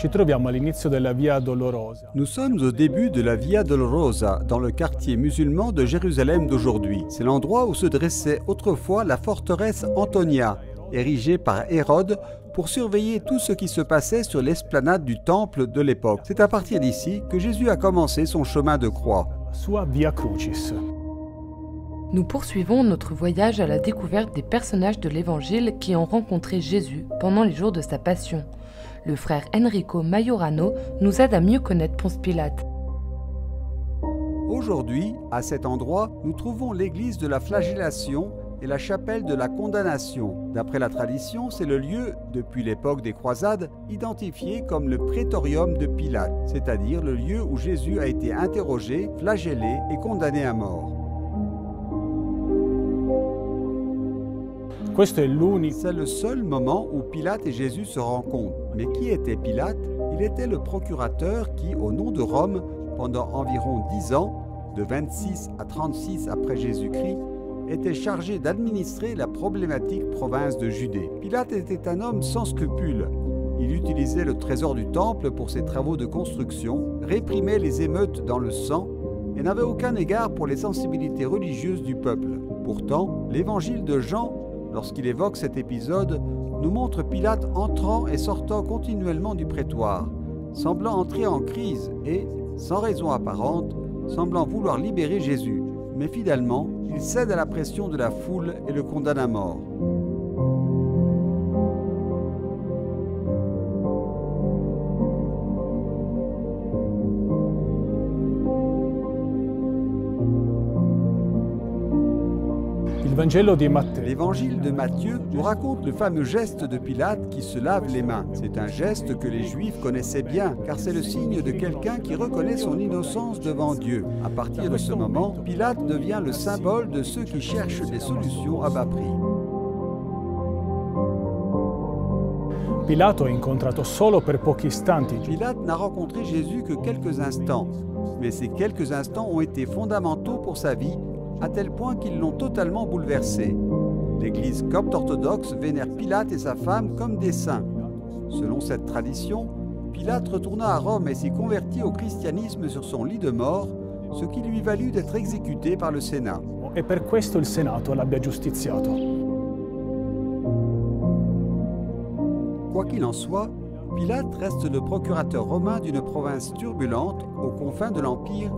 Ci troviamo all'inizio della Via Dolorosa. Nous sommes au début de la Via Dolorosa, dans le quartier musulman de Jérusalem d'aujourd'hui. C'est l'endroit où se dressait autrefois la forteresse Antonia, érigée par Hérode pour surveiller tout ce qui se passait sur l'esplanade du temple de l'époque. C'est à partir d'ici que Jésus a commencé son chemin de croix. Sua Via Crucis. Nous poursuivons notre voyage à la découverte des personnages de l'Évangile qui ont rencontré Jésus pendant les jours de sa passion. Le frère Enrico Majorano nous aide à mieux connaître Ponce Pilate. Aujourd'hui, à cet endroit, nous trouvons l'église de la flagellation et la chapelle de la condamnation. D'après la tradition, c'est le lieu, depuis l'époque des croisades, identifié comme le prétorium de Pilate, c'est-à-dire le lieu où Jésus a été interrogé, flagellé et condamné à mort. C'est le seul moment où Pilate et Jésus se rencontrent. Mais qui était Pilate? Il était le procurateur qui, au nom de Rome, pendant environ 10 ans, de 26 à 36 après Jésus-Christ, était chargé d'administrer la problématique province de Judée. Pilate était un homme sans scrupules. Il utilisait le trésor du temple pour ses travaux de construction, réprimait les émeutes dans le sang et n'avait aucun égard pour les sensibilités religieuses du peuple. Pourtant, l'évangile de Jean, lorsqu'il évoque cet épisode, nous montre Pilate entrant et sortant continuellement du prétoire, semblant entrer en crise et, sans raison apparente, semblant vouloir libérer Jésus. Mais finalement, il cède à la pression de la foule et le condamne à mort. L'évangile de Matthieu nous raconte le fameux geste de Pilate qui se lave les mains. C'est un geste que les Juifs connaissaient bien, car c'est le signe de quelqu'un qui reconnaît son innocence devant Dieu. À partir de ce moment, Pilate devient le symbole de ceux qui cherchent des solutions à bas prix. Pilate n'a rencontré Jésus que quelques instants, mais ces quelques instants ont été fondamentaux pour sa vie, à tel point qu'ils l'ont totalement bouleversé. L'Église copte orthodoxe vénère Pilate et sa femme comme des saints. Selon cette tradition, Pilate retourna à Rome et s'y convertit au christianisme sur son lit de mort, ce qui lui valut d'être exécuté par le Sénat. E per questo il Senato l'abbia giustiziato. Quoi qu'il en soit, Pilate reste le procurateur romain d'une province turbulente aux confins de l'Empire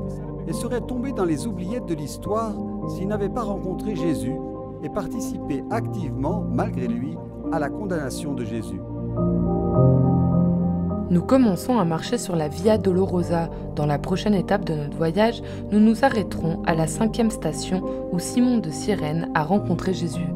et serait tombé dans les oubliettes de l'histoire s'il n'avait pas rencontré Jésus et participé activement, malgré lui, à la condamnation de Jésus. Nous commençons à marcher sur la Via Dolorosa. Dans la prochaine étape de notre voyage, nous nous arrêterons à la 5e station où Simon de Cyrène a rencontré Jésus.